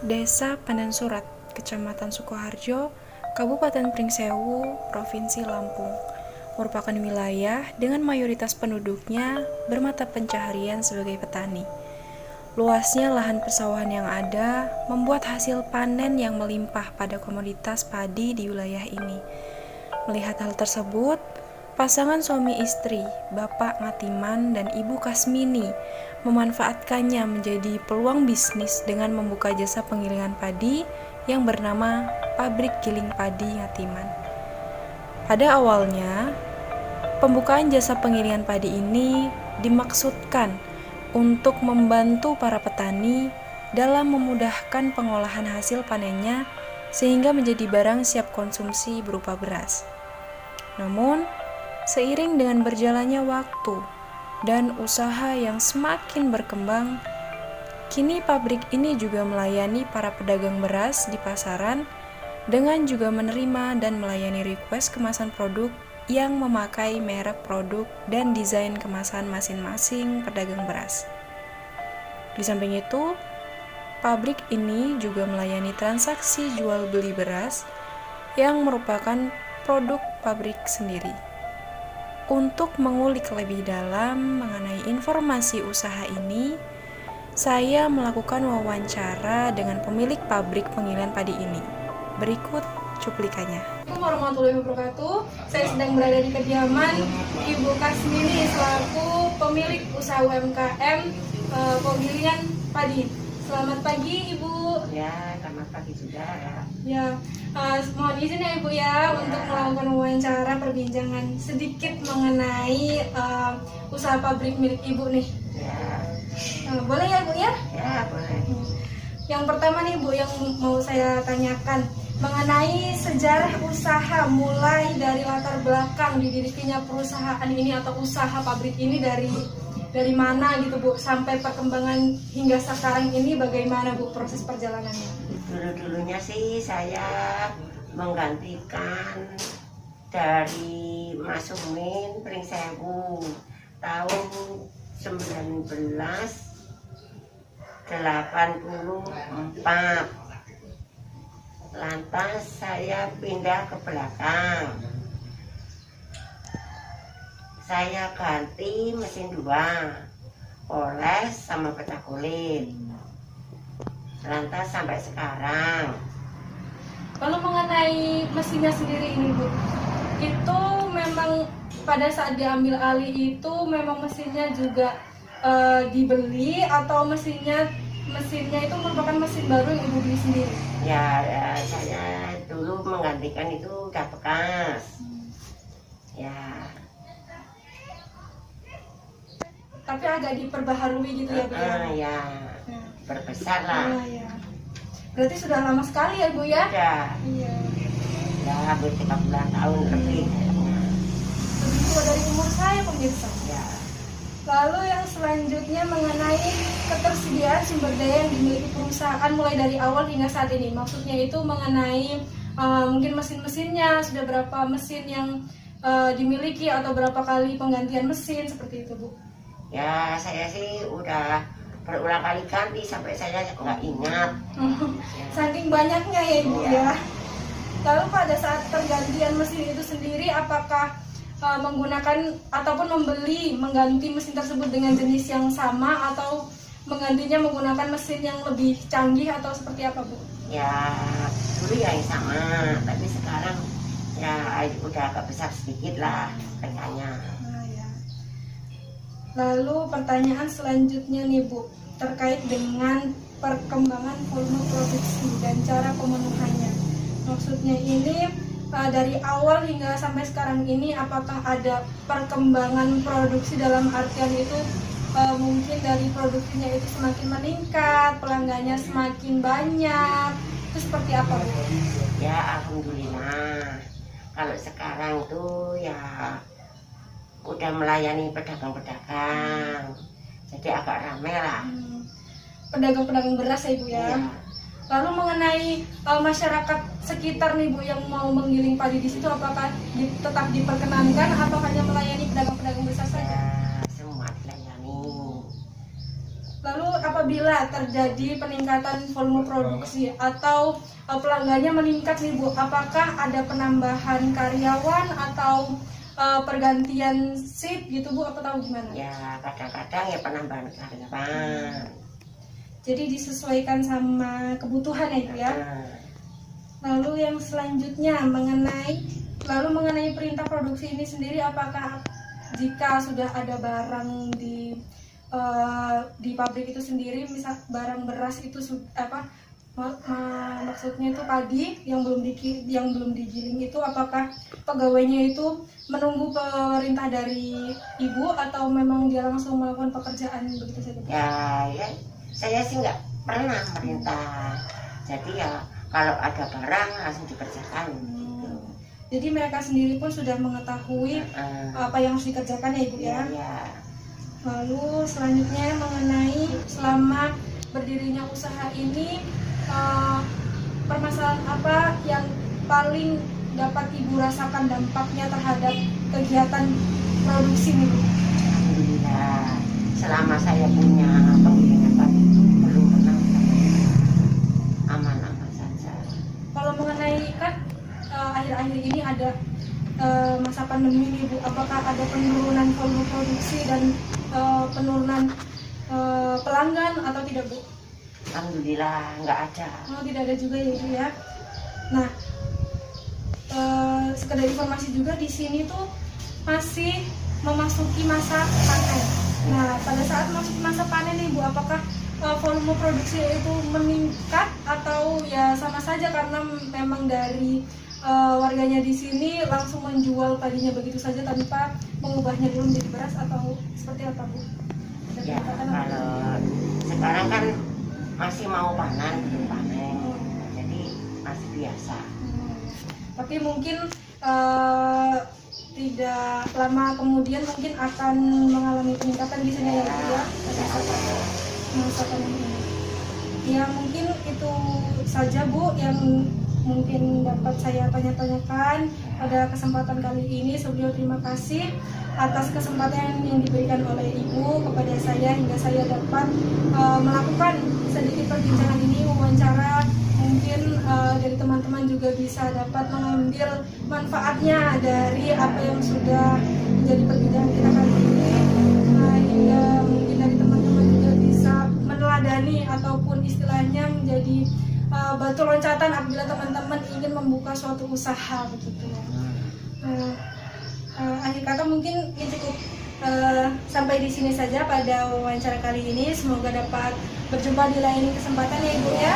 Desa Pandansurat, Kecamatan Sukoharjo, Kabupaten Pringsewu, Provinsi Lampung, merupakan wilayah dengan mayoritas penduduknya bermata pencaharian sebagai petani. Luasnya lahan persawahan yang ada membuat hasil panen yang melimpah pada komoditas padi di wilayah ini. Melihat hal tersebut, pasangan suami istri, Bapak Ngatiman dan Ibu Kasmini, memanfaatkannya menjadi peluang bisnis dengan membuka jasa penggilingan padi yang bernama Pabrik Giling Padi Ngatiman. Pada awalnya, pembukaan jasa penggilingan padi ini dimaksudkan untuk membantu para petani dalam memudahkan pengolahan hasil panennya sehingga menjadi barang siap konsumsi berupa beras. Namun, seiring dengan berjalannya waktu dan usaha yang semakin berkembang, kini pabrik ini juga melayani para pedagang beras di pasaran dengan juga menerima dan melayani request kemasan produk yang memakai merek produk dan desain kemasan masing-masing pedagang beras. Di samping itu, pabrik ini juga melayani transaksi jual beli beras yang merupakan produk pabrik sendiri. Untuk mengulik lebih dalam mengenai informasi usaha ini, saya melakukan wawancara dengan pemilik pabrik penggilingan padi ini. Berikut cuplikannya. Assalamualaikum warahmatullahi wabarakatuh. Saya sedang berada di kediaman Ibu Kasmini selaku pemilik usaha UMKM penggilingan padi. Selamat pagi Ibu. Ya, selamat pagi juga ya. Ya, mohon izin ya Ibu ya untuk melakukan wawancara perbincangan sedikit mengenai usaha pabrik milik Ibu nih. Ya, Boleh ya Ibu ya? ya boleh. Yang pertama nih Bu yang mau saya tanyakan mengenai sejarah usaha mulai dari latar belakang didirikannya perusahaan ini atau usaha pabrik ini dari mana gitu Bu sampai perkembangan hingga sekarang ini bagaimana Bu proses perjalanannya? Dulu-dulunya sih saya menggantikan dari Mas Sumin Pringsewu tahun 1984. Lantas saya pindah ke belakang. Saya ganti mesin 2, poles sama pecah kulit. Lantas sampai sekarang. Lalu mengenai mesinnya sendiri ini Bu, itu memang pada saat diambil alih itu memang mesinnya juga dibeli atau mesinnya itu merupakan mesin baru yang Ibu beli sendiri? Ya, saya dulu menggantikan itu udah bekas. Ya. Tapi agak diperbaharui gitu ya Bu ya? Ya, berbesar lah. Ya. Berarti sudah lama sekali ya Bu ya? Udah. Iya. Ya, hampir 30 tahun lebih. Lebih tua dari umur saya pemirsa. Ya. Lalu yang selanjutnya mengenai ketersediaan sumber daya yang dimiliki perusahaan mulai dari awal hingga saat ini. Maksudnya itu mengenai mungkin mesin-mesinnya, sudah berapa mesin yang dimiliki atau berapa kali penggantian mesin seperti itu Bu? Ya, saya sih udah berulang kali ganti sampai saya nggak ingat. Saking banyaknya ya Ibu ya. Lalu pada saat pergantian mesin itu sendiri apakah menggunakan ataupun mengganti mesin tersebut dengan jenis yang sama atau menggantinya menggunakan mesin yang lebih canggih atau seperti apa Bu? Ya, dulu yang sama, tapi sekarang ya udah agak besar sedikit lah penyanyi. Ya. Lalu pertanyaan selanjutnya nih Bu, terkait dengan perkembangan volume produksi dan cara pemenuhannya. Maksudnya ini dari awal hingga sampai sekarang ini apakah ada perkembangan produksi dalam artian itu mungkin dari produksinya itu semakin meningkat, pelanggannya semakin banyak, itu seperti apa Bu? Ya, alhamdulillah. Kalau sekarang itu ya udah melayani pedagang-pedagang, jadi agak ramai lah. Pedagang-pedagang beras ya Ibu ya? Iya. Lalu mengenai masyarakat sekitar nih Bu yang mau menggiling padi di situ apakah tetap diperkenankan atau hanya melayani pedagang-pedagang besar saja? Ya, semua dilayani. Lalu apabila apabila terjadi peningkatan volume produksi atau pelanggannya meningkat nih Bu, apakah ada penambahan karyawan atau pergantian shift gitu Bu, apa tahu gimana? Ya kadang-kadang ya penambahan karyawan. Jadi disesuaikan sama kebutuhan ya Ibu ya. Lalu yang selanjutnya mengenai perintah produksi ini sendiri, apakah jika sudah ada barang di pabrik itu sendiri, misal barang beras itu maksudnya itu padi yang belum digiling itu, apakah pegawainya itu menunggu perintah dari Ibu atau memang dia langsung melakukan pekerjaan begitu saja? Ya saya sih nggak pernah merintah. Jadi ya kalau ada barang langsung dikerjakan. Gitu. Jadi mereka sendiri pun sudah mengetahui apa yang harus dikerjakan ya Ibu ya? Iya. Lalu selanjutnya mengenai selama berdirinya usaha ini, permasalahan apa yang paling dapat Ibu rasakan dampaknya terhadap kegiatan produksi ini Bu? Alhamdulillah, selama saya punya penggilingan padi itu belum pernah aman-aman saja. Kalau mengenai kan akhir-akhir ini ada masa pandemi ini Bu, apakah ada penurunan volume produksi dan penurunan pelanggan atau tidak Bu? Alhamdulillah nggak ada. Oh, tidak ada juga ya Bu ya. Nah, sekedar informasi juga di sini tuh masih memasuki masa panen. Nah, pada saat memasuki masa panen nih Bu, apakah volume produksi itu meningkat atau ya sama saja karena memang dari warganya di sini langsung menjual padinya begitu saja tanpa mengubahnya dulu menjadi beras, atau seperti apa Bu? Ya kalau sekarang kan masih mau panen, belum panen, jadi masih biasa. Tapi mungkin tidak lama kemudian mungkin akan mengalami peningkatan di sini ya Bu ya, masa panen ini. Ya mungkin itu saja Bu yang mungkin dapat saya tanya-tanyakan pada kesempatan kali ini. Sebelumnya terima kasih atas kesempatan yang diberikan oleh Ibu kepada saya hingga saya dapat melakukan sedikit perbincangan ini, wawancara. Mungkin dari teman-teman juga bisa dapat mengambil manfaatnya dari apa yang sudah menjadi perbincangan kita kali ini, hingga mungkin dari teman-teman juga bisa meneladani ataupun istilahnya menjadi batu loncatan apabila teman-teman ingin membuka suatu usaha begitu. Akhir kata mungkin ini cukup sampai di sini saja pada wawancara kali ini. Semoga dapat berjumpa di lain kesempatan ya Ibu ya.